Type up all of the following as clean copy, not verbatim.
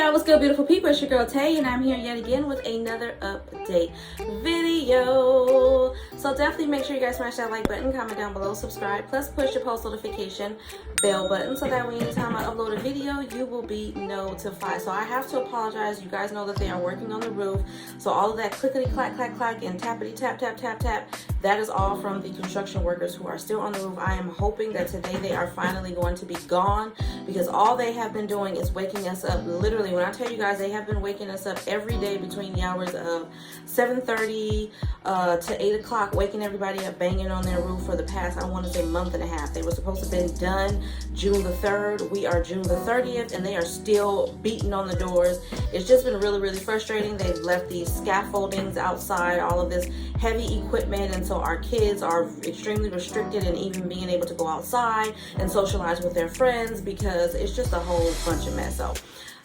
Alright, what's good, beautiful people? It's your girl Tay, and I'm here yet again with another update video. So definitely make sure you guys smash that like button, comment down below, subscribe, plus push your post notification bell button so that way anytime I upload a video, you will be notified. So I have to apologize. You guys know that they are working on the roof. So all of that clickety clack clack clack and tappity tap tap tap tap, that is all from the construction workers who are still on the roof. I am hoping that today they are finally going to be gone, because all they have been doing is waking us up. Literally, when I tell you guys, they have been waking us up every day between the hours of 7:30 to 8 o'clock, waking everybody up, banging on their roof for the past, I want to say, month and a half. They were supposed to have been done June the 3rd. We are June the 30th, and they are still beating on the doors. It's just been really, really frustrating. They've left these scaffoldings outside, all of this heavy equipment, and so our kids are extremely restricted in even being able to go outside and socialize with their friends, because it's just a whole bunch of mess. So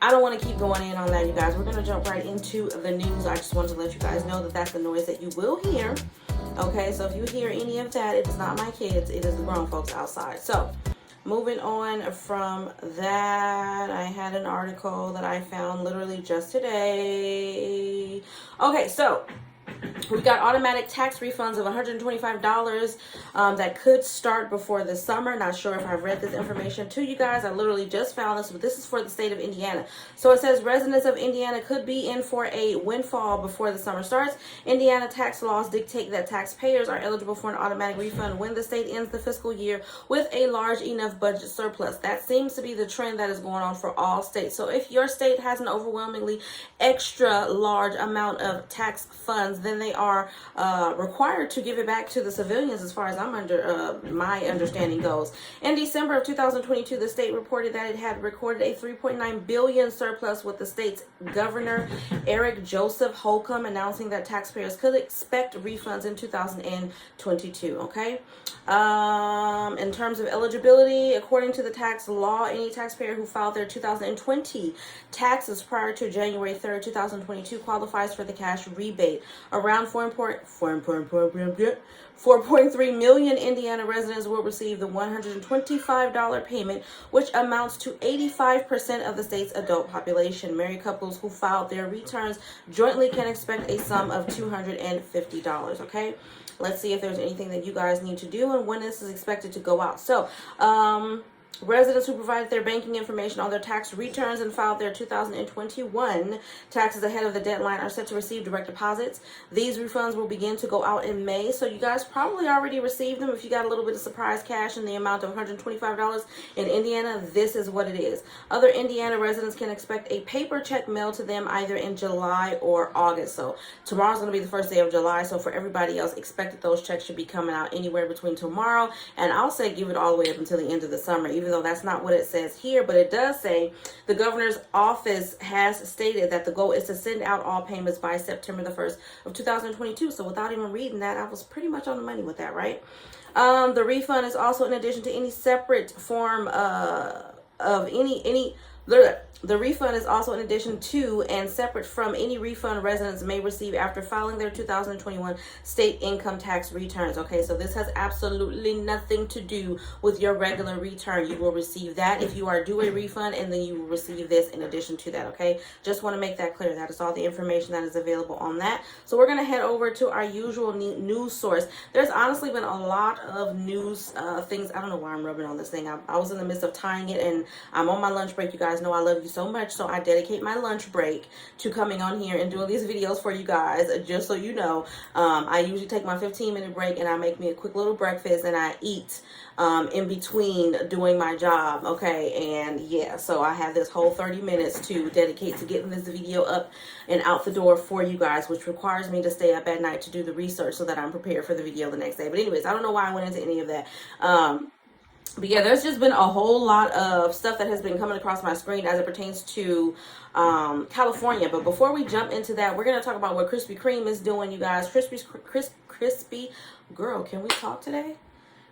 I don't want to keep going in on that, you guys. We're going to jump right into the news. I just wanted to let you guys know that that's the noise that you will hear. Okay, so if you hear any of that, it is not my kids, it is the grown folks outside. So moving on from that, I had an article that I found literally just today. Okay, so we've got automatic tax refunds of $125 that could start before the summer. Not sure if I've read this information to you guys. I literally just found this, but this is for the state of Indiana. So it says residents of Indiana could be in for a windfall before the summer starts. Indiana tax laws dictate that taxpayers are eligible for an automatic refund when the state ends the fiscal year with a large enough budget surplus. That seems to be the trend that is going on for all states. So if your state has an overwhelmingly extra large amount of tax funds, then they are required to give it back to the civilians, as far as my understanding goes. In December of 2022, the state reported that it had recorded a $3.9 billion surplus, with the state's governor, Eric Joseph Holcomb, announcing that taxpayers could expect refunds in 2022. Okay. In terms of eligibility, according to the tax law, any taxpayer who filed their 2020 taxes prior to January 3rd, 2022 qualifies for the cash rebate. Around 4.3 million Indiana residents will receive the $125 payment, which amounts to 85% of the state's adult population. Married couples who filed their returns jointly can expect a sum of $250. Okay, let's see if there's anything that you guys need to do and when this is expected to go out. So, residents who provided their banking information on their tax returns and filed their 2021 taxes ahead of the deadline are set to receive direct deposits. These refunds will begin to go out in May, so you guys probably already received them. If you got a little bit of surprise cash in the amount of $125 in Indiana, this is what it is. Other Indiana residents can expect a paper check mailed to them either in July or August. So tomorrow's going to be the first day of July, so for everybody else, expect that those checks should be coming out anywhere between tomorrow and, I'll say, give it all the way up until the end of the summer, even though that's not what it says here. But it does say the governor's office has stated that the goal is to send out all payments by September the 1st of 2022. So without even reading that, I was pretty much on the money with that, right? The refund is also in addition to any separate form of any the refund is also in addition to and separate from any refund residents may receive after filing their 2021 state income tax returns. Okay, so this has absolutely nothing to do with your regular return. You will receive that if you are due a refund, and then you will receive this in addition to that. Okay, just want to make that clear. That is all the information that is available on that. So we're going to head over to our usual news source. There's honestly been a lot of news things. I don't know why I'm rubbing on this thing. I was in the midst of tying it, and I'm on my lunch break. You guys know I love you so much, so I dedicate my lunch break to coming on here and doing these videos for you guys. Just so you know, I usually take my 15-minute break and I make me a quick little breakfast and I eat in between doing my job. Okay, and yeah, so I have this whole 30 minutes to dedicate to getting this video up and out the door for you guys, which requires me to stay up at night to do the research so that I'm prepared for the video the next day. But anyways, I don't know why I went into any of that. But yeah, there's just been a whole lot of stuff that has been coming across my screen as it pertains to California. But before we jump into that, we're going to talk about what Krispy Kreme is doing, you guys. Krispy, girl, can we talk today?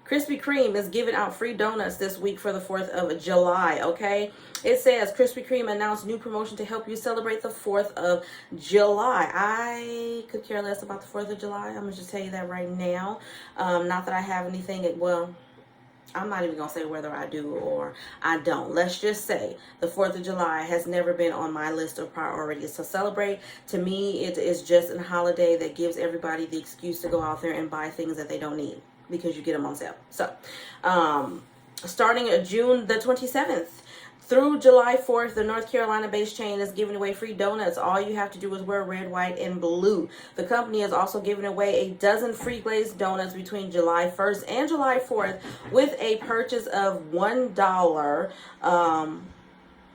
Krispy Kreme is giving out free donuts this week for the 4th of July, okay? It says Krispy Kreme announced new promotion to help you celebrate the 4th of July. I could care less about the 4th of July. I'm going to just tell you that right now. Not that I have anything, well, I'm not even going to say whether I do or I don't. Let's just say the 4th of July has never been on my list of priorities to celebrate. To me, it is just a holiday that gives everybody the excuse to go out there and buy things that they don't need because you get them on sale. So, starting June the 27th, through July 4th, the North Carolina-based chain is giving away free donuts. All you have to do is wear red, white, and blue. The company is also giving away a dozen free glazed donuts between July 1st and July 4th with a purchase of $1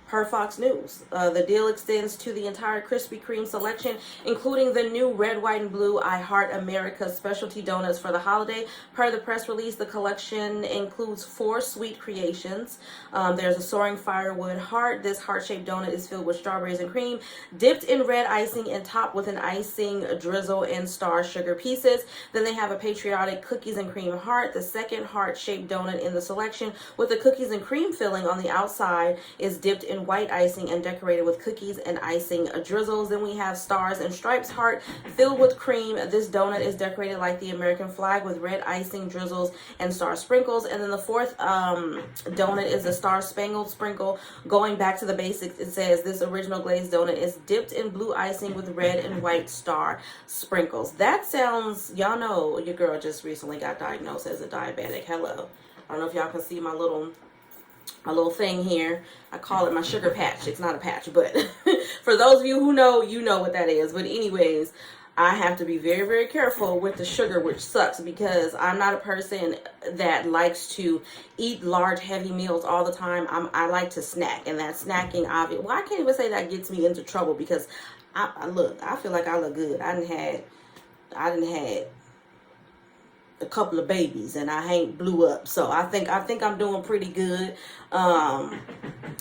per Fox News. The deal extends to the entire Krispy Kreme selection, including the new red, white, and blue I Heart America specialty donuts for the holiday. Per the press release, the collection includes 4 sweet creations. There's a soaring firewood heart. This heart-shaped donut is filled with strawberries and cream, dipped in red icing and topped with an icing drizzle and star sugar pieces. Then they have a patriotic cookies and cream heart. The second heart-shaped donut in the selection with the cookies and cream filling on the outside is dipped in white icing and decorated with cookies and icing drizzles. Then we have stars and stripes heart filled with cream. This donut is decorated like the American flag with red icing drizzles and star sprinkles. And then the fourth donut is a star spangled sprinkle. Going back to the basics, it says this original glazed donut is dipped in blue icing with red and white star sprinkles. That sounds, y'all know your girl just recently got diagnosed as a diabetic. Hello. I don't know if y'all can see my little thing here. I call it my sugar patch. It's not a patch, but for those of you who know, you know what that is. But anyways, I have to be very, very careful with the sugar, which sucks because I'm not a person that likes to eat large, heavy meals all the time. I like to snack, and that snacking, obviously, well, I can't even say that gets me into trouble because I feel like I look good. I done had a couple of babies and I ain't blew up, so I think I'm doing pretty good.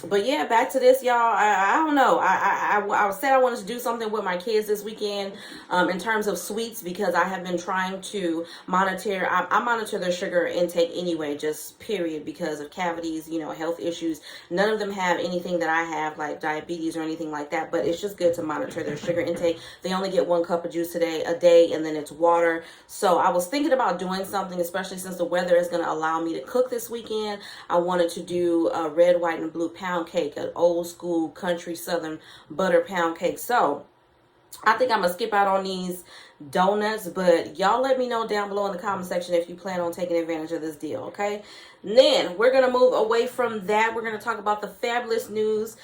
But yeah, back to this, y'all. I don't know. I said I wanted to do something with my kids this weekend in terms of sweets because I have been trying to monitor. I monitor their sugar intake anyway, just period, because of cavities, health issues. None of them have anything that I have, like diabetes or anything like that, but it's just good to monitor their sugar intake. They only get 1 cup of juice a day, and then it's water. So I was thinking about doing something, especially since the weather is going to allow me to cook this weekend. I wanted to do a red, white, and blue pound cake, an old school country southern butter pound cake. So I think I'm going to skip out on these donuts, but y'all let me know down below in the comment section if you plan on taking advantage of this deal, okay? And then we're going to move away from that. We're going to talk about the fabulous news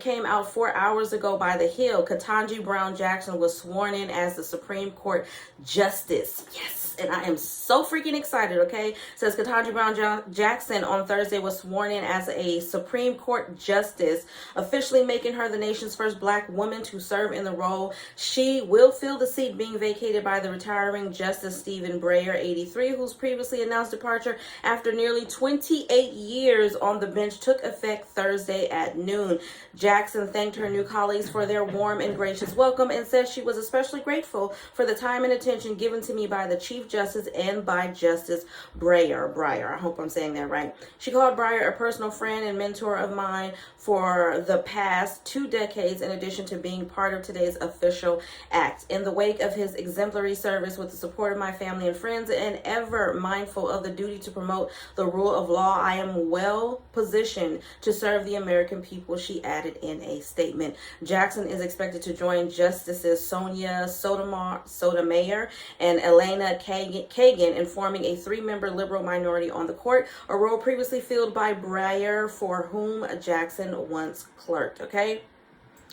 came out 4 hours ago by The Hill. Ketanji Brown Jackson was sworn in as the Supreme Court Justice. Yes, and I am so freaking excited, okay? It says Ketanji Brown Jackson on Thursday was sworn in as a Supreme Court Justice, officially making her the nation's first Black woman to serve in the role. She will fill the seat being vacated by the retiring Justice Stephen Breyer, 83, whose previously announced departure after nearly 28 years on the bench took effect Thursday at noon. Jackson thanked her new colleagues for their warm and gracious welcome and said she was especially grateful for the time and attention given to me by the Chief Justice and by Justice Breyer. I hope I'm saying that right. She called Breyer a personal friend and mentor of mine for the past 2 decades, in addition to being part of today's official act. In the wake of his exemplary service with the support of my family and friends, and ever mindful of the duty to promote the rule of law, I am well positioned to serve the American people, she added in a statement. Jackson is expected to join Justices Sonia Sotomayor and Elena Kagan in forming a 3-member liberal minority on the court, a role previously filled by Breyer, for whom Jackson once clerked, okay?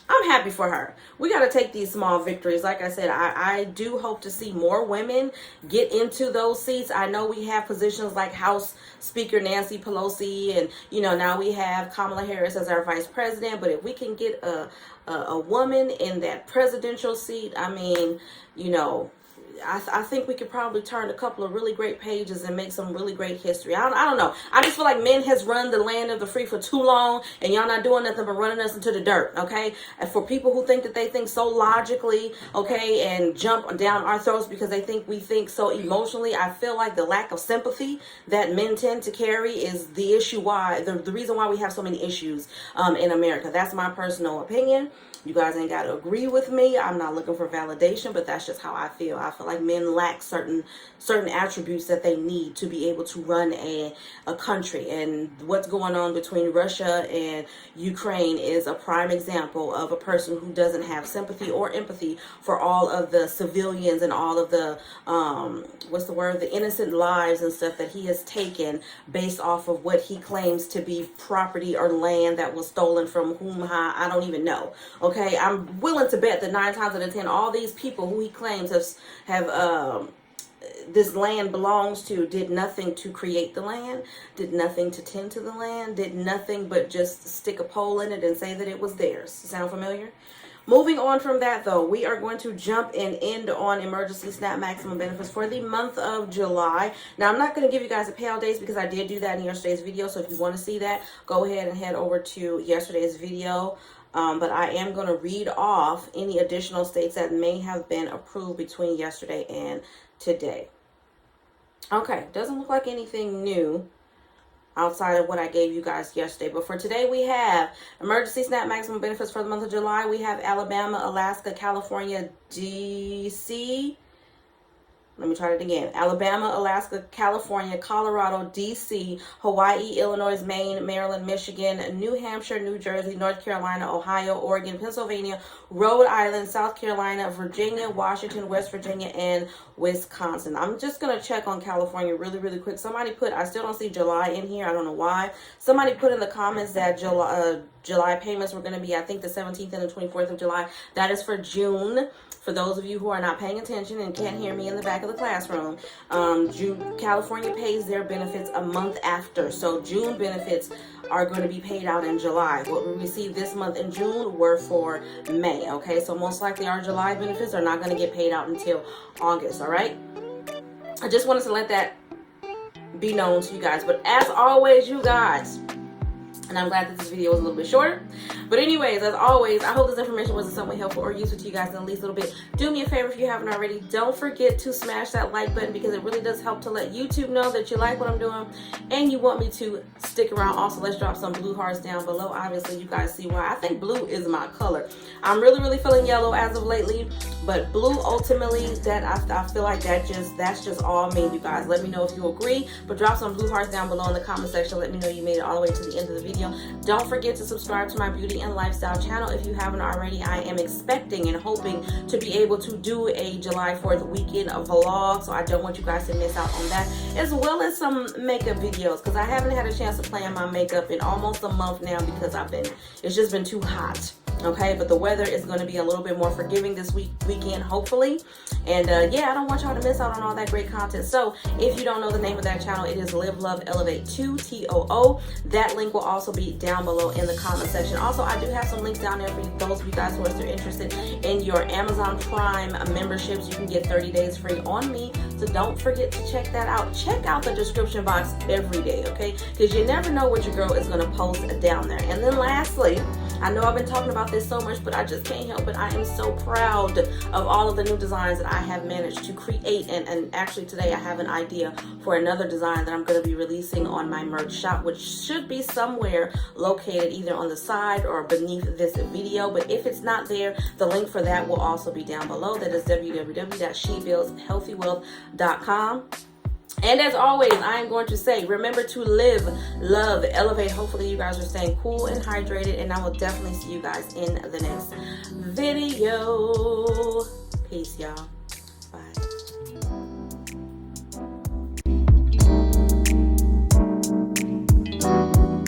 I'm happy for her. We got to take these small victories. Like I said, I do hope to see more women get into those seats. I know we have positions like House Speaker Nancy Pelosi, and, now we have Kamala Harris as our vice president. But if we can get a woman in that presidential seat, I mean, I think we could probably turn a couple of really great pages and make some really great history. I don't know. I just feel like men has run the land of the free for too long, and y'all not doing nothing but running us into the dirt, okay? And for people who think that they think so logically, okay, and jump down our throats because they think we think so emotionally, I feel like the lack of sympathy that men tend to carry is the issue why, the reason why we have so many issues in America. That's my personal opinion. You guys ain't got to agree with me. I'm not looking for validation, but that's just how I feel. I feel like men lack certain attributes that they need to be able to run a country. And what's going on between Russia and Ukraine is a prime example of a person who doesn't have sympathy or empathy for all of the civilians and all of the the innocent lives and stuff that he has taken based off of what he claims to be property or land that was stolen from whom, I don't even know. Okay, I'm willing to bet that 9 times out of 10, all these people who he claims have this land belongs to did nothing to create the land, did nothing to tend to the land, did nothing but just stick a pole in it and say that it was theirs. Sound familiar? Moving on from that, though, we are going to jump and end on emergency SNAP maximum benefits for the month of July. Now, I'm not going to give you guys the payout dates because I did do that in yesterday's video. So if you want to see that, go ahead and head over to yesterday's video. But I am going to read off any additional states that may have been approved between yesterday and today. Okay, doesn't look like anything new outside of what I gave you guys yesterday. But for today, we have emergency SNAP maximum benefits for the month of July. We have Alabama, Alaska, California, DC. Let me try it again. Alabama, Alaska, California, Colorado, D.C., Hawaii, Illinois, Maine, Maryland, Michigan, New Hampshire, New Jersey, North Carolina, Ohio, Oregon, Pennsylvania, Rhode Island, South Carolina, Virginia, Washington, West Virginia, and Wisconsin. I'm just going to check on California really quick. Somebody put, I still don't see July in here. I don't know why. Somebody put in the comments that July payments were going to be, I think, the 17th and the 24th of July. That is for June. For those of you who are not paying attention and can't hear me in the back of the classroom, California pays their benefits a month after. So June benefits are going to be paid out in July. What we received this month in June were for May. Okay, so most likely our July benefits are not going to get paid out until August. All right. I just wanted to let that be known to you guys. But as always, you guys, and I'm glad that this video was a little bit shorter. But anyways, as always, I hope this information was in some way helpful or useful to you guys in at least a little bit. Do me a favor if you haven't already. Don't forget to smash that like button because it really does help to let YouTube know that you like what I'm doing and you want me to stick around. Also, let's drop some blue hearts down below. Obviously, you guys see why. I think blue is my color. I'm really feeling yellow as of lately, but blue ultimately, that I feel like that's just all me, you guys. Let me know if you agree, but drop some blue hearts down below in the comment section. Let me know you made it all the way to the end of the video. Don't forget to subscribe to my beauty and lifestyle channel if you haven't already. I am expecting and hoping to be able to do a July 4th weekend vlog, so I don't want you guys to miss out on that, as well as some makeup videos because I haven't had a chance to plan my makeup in almost a month now because it's just been too hot. Okay, but the weather is going to be a little bit more forgiving this weekend, hopefully. And yeah, I don't want y'all to miss out on all that great content. So if you don't know the name of that channel, it is Live Love Elevate 2 TOO. That link will also be down below in the comment section. Also, I do have some links down there for those of you guys who are still interested in your Amazon Prime memberships. You can get 30 days free on me. So don't forget to check that out. Check out the description box every day, okay? Because you never know what your girl is going to post down there. And then lastly, I know I've been talking about this so much, but I just can't help it. I am so proud of all of the new designs that I have managed to create. And actually today I have an idea for another design that I'm going to be releasing on my merch shop, which should be somewhere located either on the side or beneath this video. But if it's not there, the link for that will also be down below. That is www.shebuildshealthywealth.com. And as always, I am going to say, remember to live, love, elevate. Hopefully you guys are staying cool and hydrated, and I will definitely see you guys in the next video. Peace, y'all. Bye.